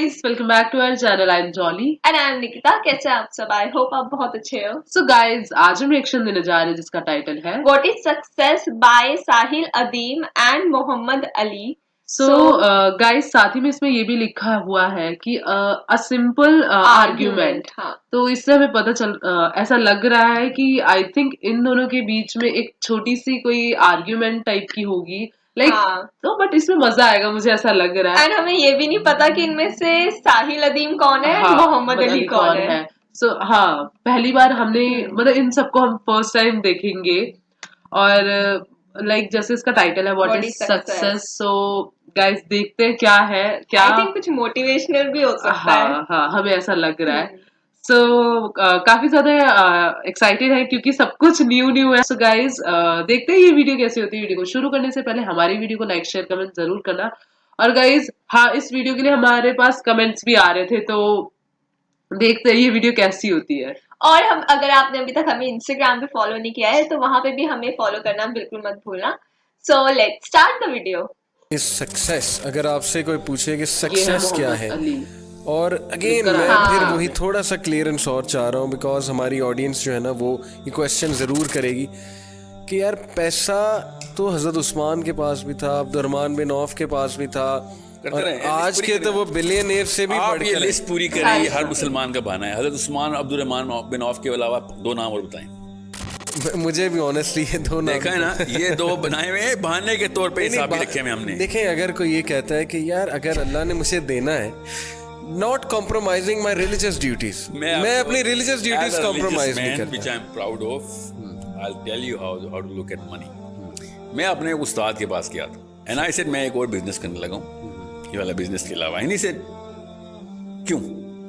guys, welcome back to our channel. I'm Jolly. And I am Nikita. कैसे हैं आप सब? आई होप आप बहुत अच्छे हो। So guys, आज हम रिएक्शन देने जा रहे हैं जिसका टाइटल है what is success by Sahil Adeem and Mohammad Ali. So guys, साथ ही में इसमें ये भी लिखा हुआ है कि a simple argument। हाँ, तो इससे हमें पता ऐसा लग रहा है कि आई थिंक इन दोनों के बीच में एक छोटी सी कोई आर्ग्यूमेंट टाइप की होगी लाइक हाँ। तो बट इसमें मजा आएगा, मुझे ऐसा लग रहा है। एंड हमें ये भी नहीं पता कि इनमें से साहिल अदीम कौन है हाँ, एंड मोहम्मद अली कौन है। सो हाँ, पहली बार हमने मतलब इन सबको हम फर्स्ट टाइम देखेंगे और लाइक जैसे इसका टाइटल है what is success. So guys देखते हैं क्या है, क्या आई थिंक कुछ मोटिवेशनल भी हो सकता है। हाँ, हमें ऐसा लग रहा है। सो काफी ज्यादा एक्साइटेड है क्योंकि सब कुछ न्यू है। सो गाइस देखते हैं ये वीडियो कैसी होती है। वीडियो को शुरू करने से पहले हमारी वीडियो को लाइक शेयर कमेंट जरूर करना। और गाइस हाँ, इस वीडियो के लिए हमारे पास कमेंट्स भी आ रहे थे, तो देखते हैं ये वीडियो कैसी होती है। और हम अगर आपने अभी तक हमें इंस्टाग्राम पे फॉलो नहीं किया है तो वहां पे भी हमें फॉलो करना बिल्कुल मत भूलना। So let's start the video. इस सक्सेस, अगर आपसे कोई पूछे कि सक्सेस क्या है, अली। और अगेन मैं हाँ। फिर वही थोड़ा सा क्लियरेंस और चाह रहा हूँ बिकॉज हमारी ऑडियंस जो है ना वो ये क्वेश्चन ज़रूर करेगी कि यार पैसा तो हज़रत उस्मान के पास भी था, अब्दुर्रहमान बिन औफ के पास भी था, और आज के तो वो बिलियनियर से भी आप ये बढ़कर लिस्ट पूरी करें। ये हर मुसलमान का बहाना है। हजरत उस्मान अब्दुर्रहमान बिन औफ के अलावा दो नाम और बताएं। मुझे भी ऑनेस्टली ये दो नाम देखा है ना, ये दो बनाए हुए हैं बहाने के तौर पे हिसाब भी रखे में हमने। देखें, अगर कोई ये कहता है कि यार अगर अल्लाह ने मुझे देना है, not compromising my religious duties, मैं अपनी रिलीजियस ड्यूटीज कॉम्प्रोमाइज नहीं करता। Which I am proud of. I will tell you how to look at money. मैं अपने उस्ताद के पास गया था एंड आई सेड मैं एक और बिजनेस करने लगा हूँ ये वाला बिजनेस के अलावा। ही सेड क्यों?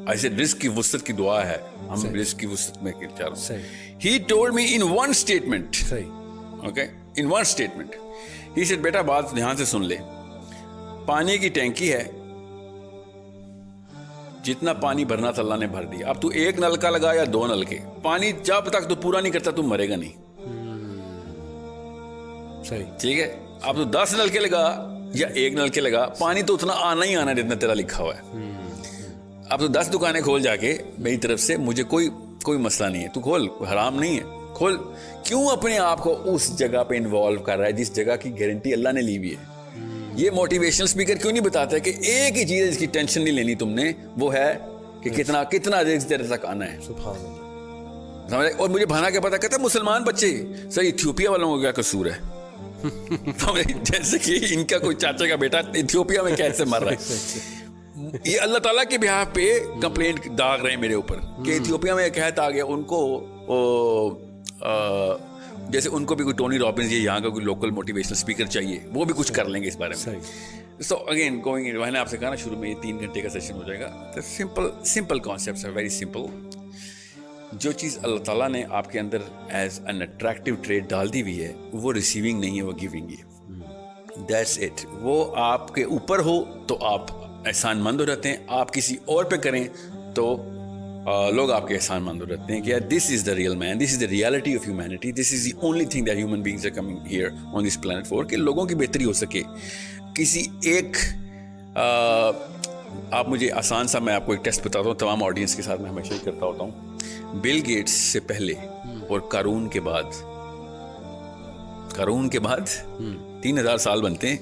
आई सेड रिस्क की वुसअत की दुआ है, हम रिस्क की वुसअत में चाह रहे हैं। He told me in one statement, okay, in one statement he said बेटा बात ध्यान से सुन ले, पानी की टैंकी है, जितना पानी भरना था अल्लाह ने भर दिया। अब तू एक नलका लगा या दो नलके, पानी जब तक तू पूरा नहीं करता तू मरेगा नहीं। सही, ठीक है। अब तू 10 नलके लगा या एक नलके लगा, पानी तो उतना आना ही आना है जितना तेरा लिखा हुआ है। अब तो 10 दुकानें खोल जाके मेरी तरफ से, मुझे कोई मसला नहीं है, तू खोल, हराम नहीं है, खोल। क्यों अपने आप को उस जगह पे इन्वॉल्व कर रहा है जिस जगह की गारंटी अल्लाह ने ली हुई है? ये मोटिवेशनल स्पीकर क्यों नहीं बताता है कि एक ही चीज है जिसकी टेंशन नहीं लेनी तुमने, वो है कि कितना रिस्क तेरे तक आना है। सुभान अल्लाह। समझ? और मुझे भाना क्या पता, कहता मुसलमान बच्चे सर इथियोपिया वालों को क्या कसूर है? जैसे कि इनका कोई चाचा का बेटा इथियोपिया में कैसे मर रहा है। ये अल्लाह ताला के बिहार पे कंप्लेंट दाग रहे हैं मेरे ऊपर कि इथियोपिया में कहत आ गया उनको, जैसे उनको भी कोई टोनी रॉबिन्स या यहाँ का कोई लोकल मोटिवेशनल स्पीकर चाहिए, वो भी कुछ कर लेंगे इस बारे में। सो अगेन गोइंग, मैंने आपसे कहा ना शुरू में, ये 3 घंटे का सेशन हो जाएगा। तो सिंपल कॉन्सेप्ट्स है, वेरी सिंपल। जो चीज़ अल्लाह ताला ने आपके अंदर एज एन अट्रैक्टिव ट्रेड डाल दी हुई है, वो रिसीविंग नहीं है, वो गिविंग है। That's it. वो आपके ऊपर हो तो आप एहसानमंद हो जाते हैं, आप किसी और पे करें तो लोग आपके एहसानमंद हो जाते हैं कि यार this is the real man, this is the reality of humanity, this is the only thing that human beings are coming here on this planet for, कि लोगों की बेहतरी हो सके। किसी एक आप मुझे आसान सा, मैं आपको एक टेस्ट बताता हूँ, तमाम ऑडियंस के साथ मैं हमेशा ही करता होता हूँ। बिल गेट्स से पहले और कारून के बाद 3000 साल बनते हैं।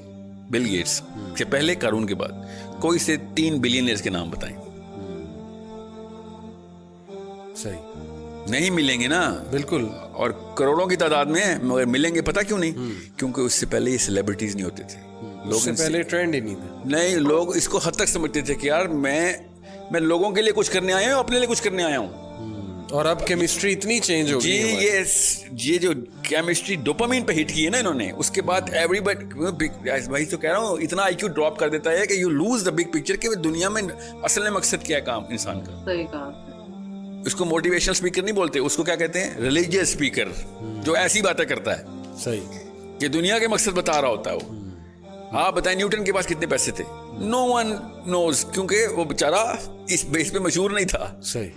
बिल गेट्स से पहले, कारून के बाद कोई से 3 बिलियनर्स के नाम बताएं। सही, नहीं मिलेंगे ना, बिल्कुल। और करोड़ों की तादाद में है, मगर मिलेंगे पता क्यों नहीं? क्योंकि उससे पहले ये सेलिब्रिटीज नहीं होते थे। लोग उससे पहले ट्रेंड ही नहीं था। नहीं, लोग इसको हद तक समझते थे कि यार मैं लोगों के लिए कुछ करने आया हूँ, अपने लिए कुछ करने आया हूँ। और अब केमिस्ट्री इतनी चेंज हो गई है। ये जो केमिस्ट्री डोपामिन पे हिट की है ना इन्होंने, उसके बाद एवरीबॉडी, भाई तो कह रहा हूँ, इतना आईक्यू ड्रॉप कर देता है कि you lose the big picture कि दुनिया में असल में मकसद क्या है काम इंसान का। सही कहा। उसको मोटिवेशनल स्पीकर नहीं बोलते, उसको क्या कहते हैं? रिलीजियस स्पीकर, जो ऐसी बातें करता है। सही, ये दुनिया के मकसद बता रहा होता है वो। हाँ बताएं, न्यूटन के पास कितने पैसे थे? नो वन नोज, क्योंकि वो बेचारा इस बेस पे मशहूर नहीं था। सही।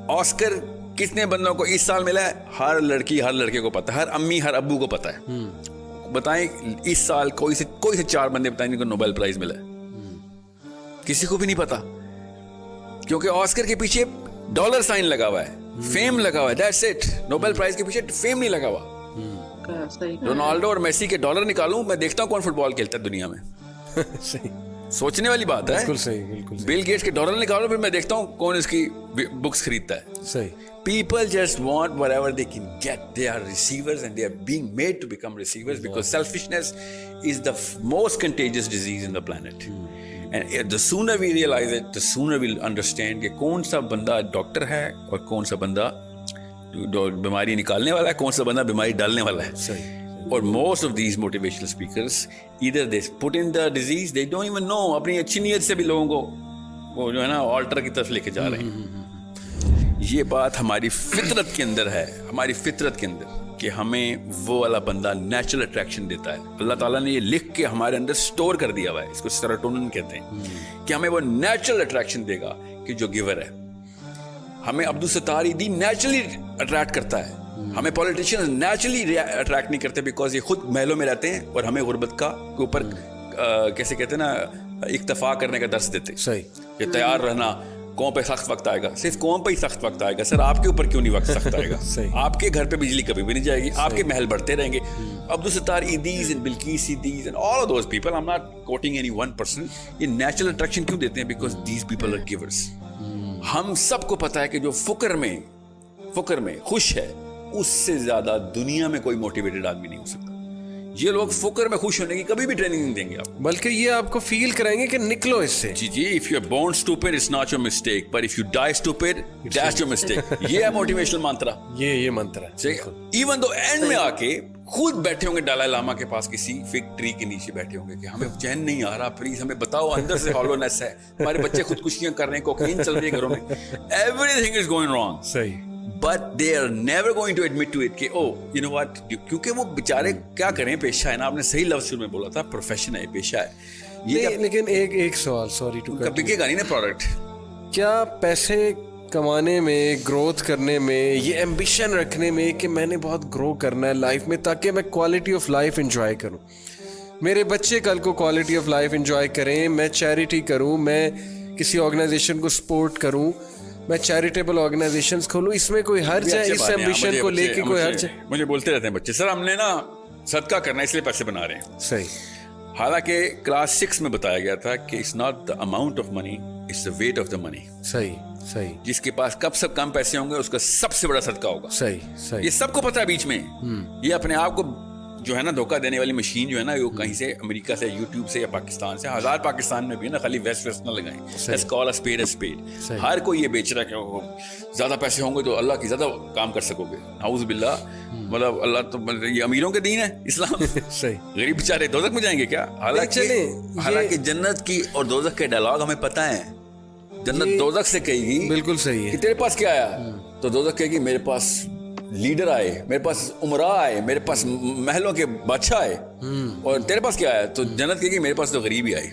ऑस्कर कितने बंदों को इस साल मिला है? हर लड़की हर लड़के को पता है, हर अम्मी हर अब्बू को पता है। बताएं इस साल कोई से 4 बंदे बताएं जिनको नोबेल प्राइज मिला है। किसी को भी नहीं पता, क्योंकि ऑस्कर के पीछे डॉलर साइन लगा हुआ है, फेम लगा हुआ है, दैट्स इट। नोबेल प्राइज के पीछे फेम नहीं लगा हुआ। सही रोनाल्डो और मेसी के डॉलर निकालूं, मैं देखता हूं कौन फुटबॉल खेलता है दुनिया में। सही, सोचने वाली बात है। बिल्कुल सही, बिल्कुल सही। बिल गेट्स के डॉलर निकालो, फिर मैं देखता हूं कौन इसकी बुक्स खरीदता है। सही, People just want whatever they can get. They are receivers and they are being made to become receivers because selfishness is the most contagious disease in the planet. And the sooner we realize it, the sooner we'll understand कि कौन सा बंदा doctor है और कौन सा बंदा बीमारी निकालने वाला है, कौन सा बंदा बीमारी डालने वाला है। सही। और most of these motivational speakers either they put in the disease, they don't even know, अपनी अच्छी नीयत से भी लोगों को वो जो है ना ऑल्टर की तरफ लेके जा रहे हैं। ये बात हमारी फितरत के अंदर है, हमारी फितरत के अंदर, कि हमें वो वाला बंदा नेचुरल अट्रैक्शन देता है। अल्लाह ताला ने ये लिख के हमारे अंदर स्टोर कर दिया हुआ है, इसको सेरोटोनिन कहते हैं, कि हमें वो नेचुरल अट्रैक्शन देगा कि जो गिवर है। हमें अब्दुल सत्तार ईदी नेचुरली अट्रैक्ट करता है, हमें पॉलिटिशियंस नेचुरली अट्रैक्ट नहीं करते, बिकॉज ये खुद महलों में रहते हैं और हमें गुर्बत का के ऊपर कैसे कहते हैं ना, इक्तफा करने का दर्स देते। सही, कि तैयार रहना, कौम पे सख्त वक्त आएगा। सिर्फ कौम पे ही सख्त वक्त आएगा सर, आपके ऊपर क्यों नहीं वक्त सख्त आएगा? सही। आपके घर पे बिजली कभी भी नहीं जाएगी, आपके महल बढ़ते रहेंगे। Abdul Sattar Edhis and Bilquis Edhis and all of those people, I am not quoting any one person, ये नेचुरल अट्रैक्शन क्यों देते हैं? Because these people are givers. हम सबको पता है कि जो फुकर में खुश है, उससे ज्यादा दुनिया में कोई मोटिवेटेड आदमी नहीं हो सकता। ये लोग फुकर में खुश होने की कभी भी ट्रेनिंग नहीं देंगे आपको, बल्कि ये आपको फील कराएंगे कि निकलो इससे। जी, if you are born stupid it's not your mistake, but if you die stupid that's your mistake. ये है मोटिवेशनल मंत्र। ये मंत्र है। इवन दो एंड में आके खुद बैठे होंगे दलाई लामा के पास किसी फिग ट्री के नीचे बैठे होंगे कि हमें चैन नहीं आ रहा, प्लीज हमें बताओ, अंदर से हॉलोनेस है, हमारे बच्चे खुदकुशियां कर रहे हैं, कोकीन चल रही है घरों में, एवरीथिंग इज गोइंग रॉन्ग। सही। But they are never going to admit to it कि oh you know what, क्योंकि वो बेचारे क्या करें, पेशा है ना, आपने सही लफ्ज शुरू में बोला था, प्रोफेशन है, पेशा है ये। लेकिन एक सवाल, सॉरी टू कट, बिकेगा नहीं ना प्रोडक्ट। क्या पैसे कमाने में, ग्रोथ करने में, ये एम्बिशन रखने में कि मैंने बहुत ग्रो करना है लाइफ में ताकि मैं क्वालिटी ऑफ लाइफ एंजॉय करूं, मेरे बच्चे कल को क्वालिटी ऑफ लाइफ एंजॉय करें, मैं चैरिटी करूं, मैं किसी ऑर्गेनाइजेशन को सपोर्ट करूं, मैं चैरिटेबल ऑर्गेनाइजेशंस खोलूं, इसमें कोई हर्ज है? इस एम्बिशन को लेके कोई हर्ज है? मुझे बोलते रहते हैं बच्चे, सर हमने ना सदका करना है इसलिए पैसे बना रहे हैं। सही। हालांकि क्लास 6 में बताया गया था कि it's not the amount of money, it's the weight of the money. सही। जिसके पास कब सब कम पैसे होंगे उसका सबसे बड़ा सदका होगा। सही। ये सबको पता है बीच में। ये अपने आप को जो है ना धोखा देने वाली मशीन जो है ना, वो कहीं से अमेरिका से, यूट्यूब से या पाकिस्तान से, हजार पाकिस्तान में भी है ना, खाली वेस्ट ना लगाएं। Let's call a spade a spade. हर कोई ये बेच रहा है कि ज्यादा पैसे होंगे तो अल्लाह की ज्यादा काम कर सकोगे। नाउज़ बिल्लाह, मतलब अल्लाह तो ये अमीरों के दीन है इस्लाम। सही। गरीब बेचारे दोज़ख में जाएंगे क्या? हालांकि जन्नत की और दोज़ख के डायलॉग हमें पता है। जन्नत दोज़ख से कहेगी, बिल्कुल सही है, तेरे पास क्या आया? तो दोज़ख कहेगी मेरे पास लीडर आए, मेरे पास उमरा आए, मेरे पास महलों के बादशाह आए, और तेरे पास क्या आया? तो जन्नत कहेगी मेरे पास तो गरीब ही आए।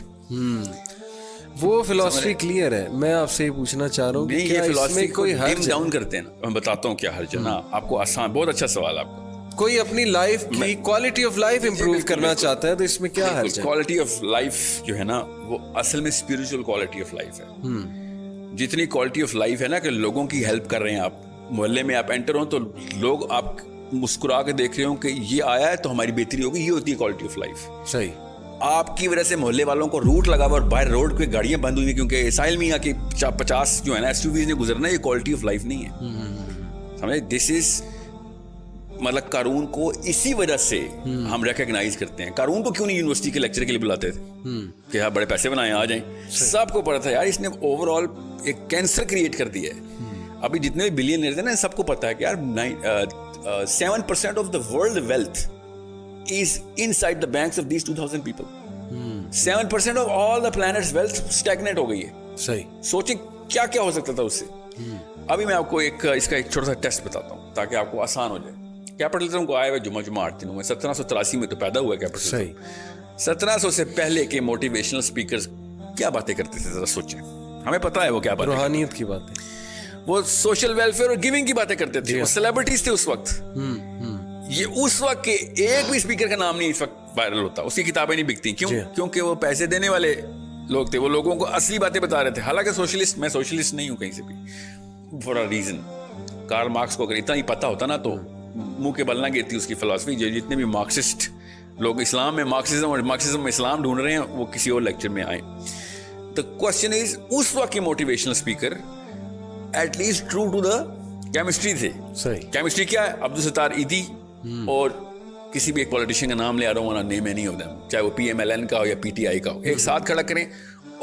वो फिलॉसफी क्लियर है। मैं आपसे ये पूछना चाह रहा हूँ कि क्या इसमें कोई हर्ज डाउन करते हैं ना? मैं बताता हूँ क्या हर्ज है ना आपको। आसान, बहुत अच्छा सवाल आपका। कोई अपनी लाइफ की क्वालिटी ऑफ लाइफ इंप्रूव करना चाहता है तो इसमें क्या हर्ज है? क्वालिटी ऑफ लाइफ जो है ना, वो असल में स्पिरिचुअल क्वालिटी ऑफ लाइफ है। जितनी क्वालिटी ऑफ लाइफ है ना कि लोगों की हेल्प कर रहे हैं आप, मोहल्ले में आप एंटर हो तो लोग आप मुस्कुरा के देख रहे हो कि ये आया है तो हमारी बेहतरी होगी, ये होती है क्वालिटी ऑफ लाइफ। सही। आपकी वजह से मोहल्ले वालों को रूट लगा हुआ और बाहर रोड पे गाड़ियां बंद हुई है क्योंकि साहिल मियां की 50 जो है ना एसयूवीज ने गुजरना, ये क्वालिटी ऑफ लाइफ नहीं है। समझे? दिस इज मतलब कारून को इसी वजह से हम रिकॉग्नाइज करते हैं। कारून को क्यों नहीं यूनिवर्सिटी के लेक्चर के लिए बुलाते थे कि हाँ बड़े पैसे बनाए आ जाएं? सबको पता था यार इसने ओवरऑल एक कैंसर क्रिएट कर दिया है। अभी जितने भी बिलियनर थे ना, सबको पता है कि यार 7% of the world wealth is inside the banks of these 2000 people. 7% of all the planet's wealth stagnate हो गई है। सही। सोचिए क्या क्या हो सकता था उससे। अभी मैं आपको इसका एक छोटा सा टेस्ट बताता हूँ ताकि आपको आसान हो जाए। कैपिटलिज्म को आए हुए जुमा 8 दिनों में 1783 में तो पैदा हुआ कैपिटलिज्म। सही। 1700 से पहले के मोटिवेशनल स्पीकर्स क्या बातें करते थे, जरा सोचें। हमें पता है वो क्या बातें, रूहानियत की बातें, वो सोशल वेलफेयर और गिविंग की बातें करते थे। वो सेलिब्रिटीज थे उस वक्त। ये उस वक्त के एक भी स्पीकर का नाम नहीं इस वक्त वायरल होता, उसकी किताबें नहीं बिकती। क्यों? क्योंकि वो पैसे देने वाले लोग थे, वो लोगों को असली बातें बता रहे थे। हालांकि सोशलिस्ट, मैं सोशलिस्ट नहीं हूं कहीं से भी, for a reason. Karl Marx को अगर इतना ही पता होता ना तो मुंह के बल ना गिरती उसकी फिलॉसफी। जो जितने भी मार्क्सिस्ट लोग इस्लाम में मार्क्सिज्म और मार्क्सिज्म में इस्लाम ढूंढ रहे हैं, वो किसी और लेक्चर में आए। द क्वेश्चन इज, उस वक्त के motivational speaker at least true to the chemistry थे। सही। केमिस्ट्री क्या है? अब्दुल सत्तार ईदी और किसी भी एक पॉलिटिशियन का नाम ले आ रहा हूँ, नेम एनी ऑफ देम, चाहे वो PMLN का हो या PTI का हो, एक साथ खड़ा करें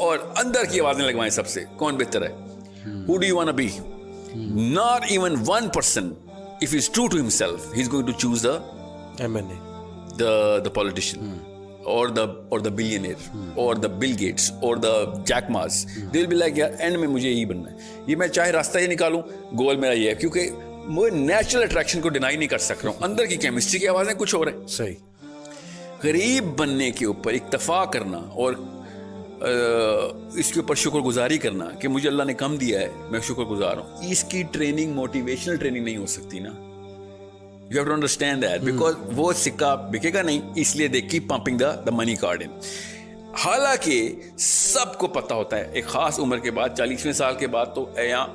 और अंदर की आवाजें लगवाएं सबसे, कौन बेहतर है, who do you want to be. Not even one person, if he is true to himself, he is going to choose the MNA, the politician or the billionaire or the Bill Gates or the Jack Ma's. They will be like, यार and में मुझे यही बनना है, ये मैं चाहे रास्ता ये निकालूं, गोल मेरा ये है, क्योंकि मैं नेचुरल अट्रैक्शन को डिनाई नहीं कर सक रहा हूं। अंदर की केमिस्ट्री की आवाजें कुछ और है। सही। गरीब बनने के ऊपर इक्तफा करना और इसके ऊपर शुक्रगुजारी करना कि मुझे अल्लाह ने कम दिया है, मैं शुक्रगुजार हूं, इसकी ट्रेनिंग मोटिवेशनल ट्रेनिंग नहीं हो सकती ना। You have to understand that, because वो सिक्का बिकेगा नहीं, इसलिए they keep pumping the money card in. हालांकि सबको पता होता है एक खास उम्र के बाद, 40वें साल के बाद तो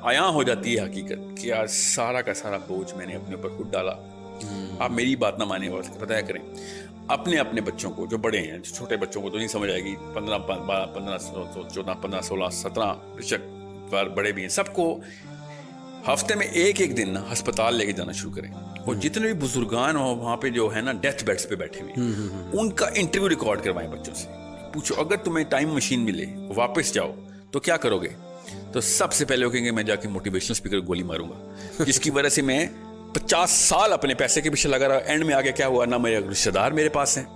आया हो जाती है हकीकत कि यार सारा का सारा बोझ मैंने अपने ऊपर खुद डाला। आप मेरी बात ना माने और बताया करें अपने अपने बच्चों को, जो बड़े हैं, जो छोटे बच्चों को तो नहीं समझ आएगी, 15, 14, 15, 16, 17, बेशक बड़े भी हैं, सबको हफ्ते में एक दिन ना अस्पताल लेके जाना शुरू करें। और जितने भी बुजुर्गान हो वहाँ पे जो है ना डेथ बेड्स पे बैठे हुए, उनका इंटरव्यू रिकॉर्ड करवाएं बच्चों से। पूछो अगर तुम्हें टाइम मशीन मिले, वापस जाओ तो क्या करोगे? तो सबसे पहले वो कहेंगे मैं जाके मोटिवेशनल स्पीकर को गोली मारूंगा, जिसकी वजह से मैं 50 साल अपने पैसे के पीछे लगा रहा। एंड में आगे क्या हुआ, ना मेरे रिश्तेदार मेरे पास हैं,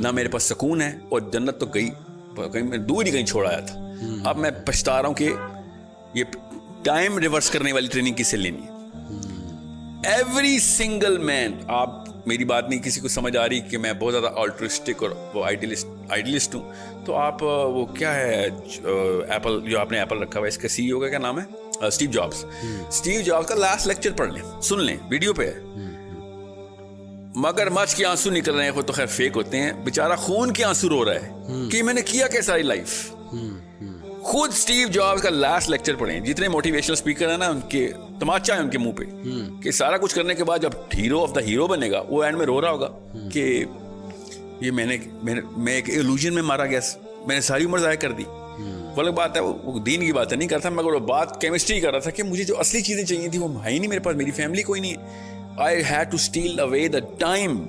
ना मेरे पास सुकून है, और जन्नत तो कहीं मैं दूर ही कहीं छोड़ आया था। अब मैं पछता रहा हूँ कि ये टाइम रिवर्स करने वाली ट्रेनिंग किसे लेनी है। एवरी सिंगल मैन, आप मेरी बात नहीं किसी को समझ आ रही कि मैं बहुत ज्यादा ऑल्ट्रिस्टिक और वो आइडियलिस्ट हूँ, तो आप वो क्या है एप्पल, जो आपने एप्पल रखा हुआ है, इसका CEO का क्या नाम है, स्टीव जॉब्स। स्टीव जॉब्स का लास्ट लेक्चर पढ़ लें, सुन लें, वीडियो पे है। मगरमच्छ के आंसू निकल रहे हैं, वो तो खैर फेक होते हैं, बेचारा खून के आंसू रो रहा है कि मैंने किया क्या सारी लाइफ। खुद स्टीव जॉब्स का लास्ट लेक्चर पढ़ें। जितने मोटिवेशनल स्पीकर है ना, उनके तमाचा है उनके मुंह पे कि सारा कुछ करने के बाद जब हीरो ऑफ द हीरो बनेगा, वो एंड में रो रहा होगा कि ये मैं एक इल्यूजन में मारा गया, मैंने सारी उम्र ज़ाया कर दी। वो अलग बात है, वो दीन की बात नहीं करता, मगर वो बात केमिस्ट्री कर रहा था कि मुझे जो असली चीज़ें चाहिए थी वो है ही नहीं मेरे पास, मेरी फैमिली कोई नहीं है। I had to steal away the time,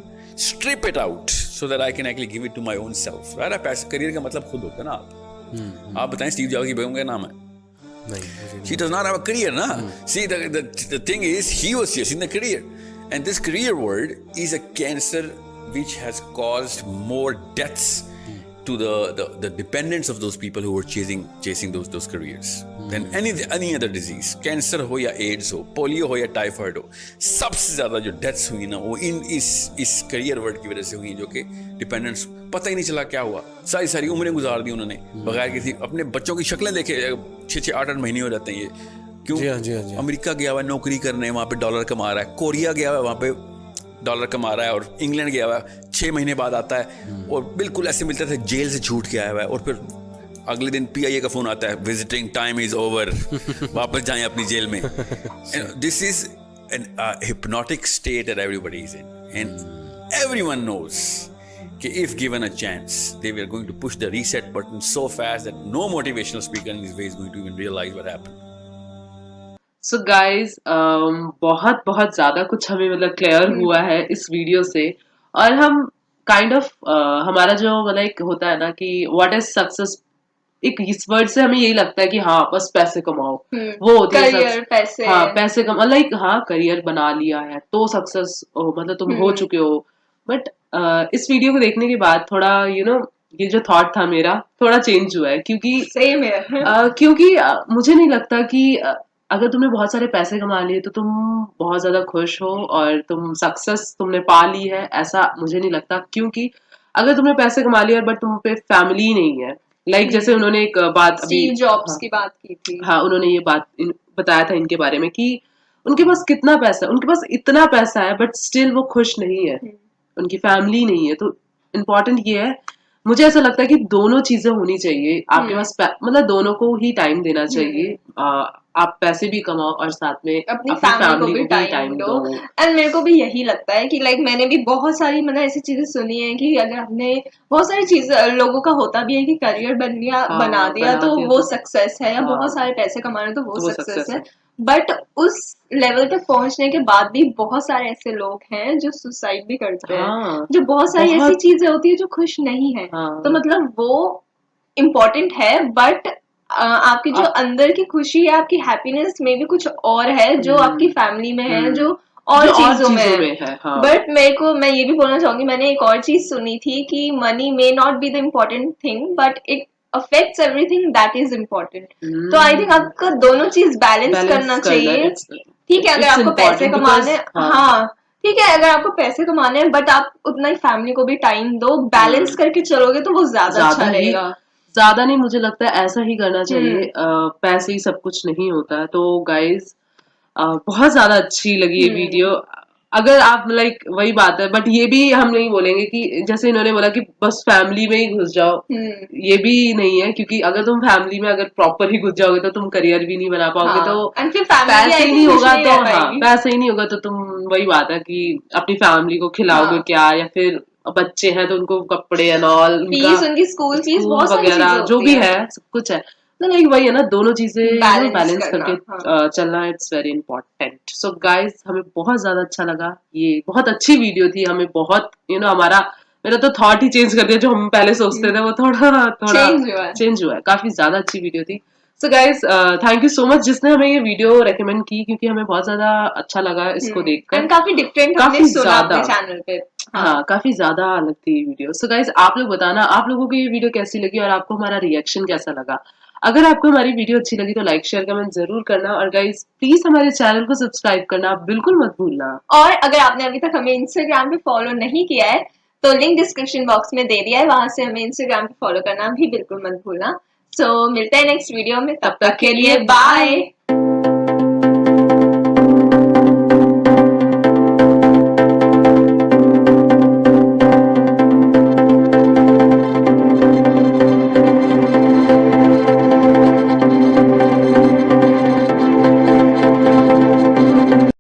strip it out so that I can actually give it to my own self. Right, पैसे करियर का मतलब खुद होता है ना। आप बताएं स्टीव जॉब्स की बेगम का नाम है? नहीं, she does not have a career, na. See, the thing is, he was chasing the career, and this career world is a cancer which has caused more deaths to the dependents of those people who were chasing those careers than any other disease. Cancer हो या AIDS हो, polio हो या typhoid हो, सबसे ज्यादा जो deaths हुई ना वो इस करियर वर्ड की वजह से हुई, जो कि डिपेंडेंट्स पता ही नहीं चला क्या हुआ, सारी उम्रें गुजार दी उन्होंने बगैर किसी, अपने बच्चों की शक्लें देखे 6-6, 8-8 महीने हो जाते हैं ये। क्यों? जी हाँ। अमेरिका गया हुआ है नौकरी करने, वहाँ पे डॉलर कमा रहा है, कोरिया गया हुआ है, वहाँ पे डॉलर कमा रहा है, और इंग्लैंड गया हुआ है, 6 महीने बाद आता है और बिल्कुल ऐसे मिलता था जेल से छूट के आया हुआ है, और फिर अगले दिन PIA का फोन आता है, विजिटिंग टाइम इज ओवर, वापस जाएं अपनी जेल में। This is an hypnotic state that everybody is in, and everyone knows कि if given a chance they were going to push the reset button so fast that no motivational speaker in this way is going to even realize what happened. So guys, बहुत बहुत ज्यादा कुछ हमें मतलब clear हुआ है इस video से, और हम काइंड ऑफ हमारा जो मतलब एक होता है ना कि व्हाट इज सक्सेस, एक इस वर्ड से हमें यही लगता है कि हाँ बस पैसे कमाओ, वो होती है करियर, पैसे, हाँ पैसे कमा, लाइक हाँ करियर बना लिया है तो सक्सेस मतलब तुम हो चुके हो। बट इस वीडियो को देखने के बाद थोड़ा ये जो थॉट था मेरा थोड़ा चेंज हुआ है, क्योंकि सेम है क्योंकि मुझे नहीं लगता कि अगर तुमने बहुत सारे पैसे कमा लिए तो तुम बहुत ज्यादा खुश हो और तुम सक्सेस तुमने पा ली है, ऐसा मुझे नहीं लगता। क्योंकि अगर तुमने पैसे कमा लिया बट तुम पे फैमिली नहीं है, लाइक जैसे उन्होंने एक बात स्टीव जॉब्स की बात की थी, हाँ उन्होंने ये बात बताया था इनके बारे में कि उनके पास कितना पैसा, उनके पास इतना पैसा है बट स्टिल वो खुश नहीं है, उनकी फैमिली नहीं है। तो इम्पोर्टेंट ये है मुझे ऐसा लगता है कि दोनों चीजें होनी चाहिए आपके पास मतलब दोनों को ही टाइम देना चाहिए। आप पैसे भी कमाओ और साथ में अपनी फैमिली को भी टाइम दो। एंड मेरे को भी यही लगता है कि लाइक मैंने भी बहुत सारी मतलब ऐसी चीजें सुनी है कि अगर आपने बहुत सारी चीजें लोगों का होता भी है कि करियर बना दिया तो वो सक्सेस है, या बहुत सारे पैसे कमाने तो वो सक्सेस है। बट उस लेवल तक पहुंचने के बाद भी बहुत सारे ऐसे लोग हैं जो सुसाइड भी करते हैं, जो बहुत सारी ऐसी चीजें होती है जो खुश नहीं है। तो मतलब वो इम्पोर्टेंट है, बट आपकी जो अंदर की खुशी है, आपकी हैप्पीनेस में भी कुछ और है जो आपकी फैमिली में है, जो और चीजों में है। बट मैं ये भी बोलना चाहूंगी, मैंने एक और चीज सुनी थी कि money may not be the important thing but it affects everything that is important. तो आई थिंक आपको दोनों चीज बैलेंस करना चाहिए। ठीक है, अगर आपको पैसे कमाने, हाँ ठीक है, अगर आपको पैसे कमाने हैं बट आप उतना ही फैमिली को भी टाइम दो, बैलेंस करके चलोगे तो वो ज्यादा अच्छा रहेगा। ज्यादा नहीं, मुझे लगता है ऐसा ही करना चाहिए। पैसे ही सब कुछ नहीं होता है। तो गाइज बहुत ज्यादा अच्छी लगी ये वीडियो। अगर आप लाइक वही बात है, बट ये भी हम नहीं बोलेंगे कि जैसे इन्होंने बोला कि बस फैमिली में ही घुस जाओ, ये भी नहीं है, क्योंकि अगर तुम फैमिली में अगर प्रॉपर ही घुस जाओगे तो तुम करियर भी नहीं बना पाओगे। तो पैसे ही नहीं होगा तो पैसे ही नहीं होगा तो तुम वही बात है कि अपनी फैमिली को खिलाओगे क्या, या फिर बच्चे हैं तो उनको कपड़े एंड ऑल, उनकी स्कूल फीस वगैरह जो भी है सब कुछ है। तो लाइक वही है ना, दोनों चीजें बैलेंस करके चलना, it's very important. So guys, हमें बहुत ज्यादा अच्छा लगा, ये बहुत अच्छी वीडियो थी। हमें बहुत मेरा तो थॉट ही चेंज कर दिया, जो हम पहले सोचते थे वो थोड़ा चेंज हुआ है। काफी ज्यादा अच्छी वीडियो थी। So guys, thank you so much जिसने हमें ये वीडियो रेकमेंड की, क्योंकि हमें बहुत ज्यादा अच्छा लगा इसको देखकर। काफी डिफरेंट, काफी ज्यादा चैनल पे हाँ काफी ज्यादा अलग थी ये वीडियो। सो गाइस, आप लोग बताना आप लोगों को ये वीडियो कैसी लगी और आपको हमारा रिएक्शन कैसा लगा। अगर आपको हमारी वीडियो अच्छी लगी तो लाइक शेयर कमेंट जरूर करना, और गाइस प्लीज हमारे चैनल को सब्सक्राइब करना बिल्कुल मत भूलना। और अगर आपने अभी तक हमें इंस्टाग्राम पे फॉलो नहीं किया है तो लिंक डिस्क्रिप्शन बॉक्स में दे दिया है, वहां से हमें इंस्टाग्राम पे फॉलो करना भी बिल्कुल मत भूलना। सो मिलते हैं नेक्स्ट वीडियो में, तब तक के लिए बाय।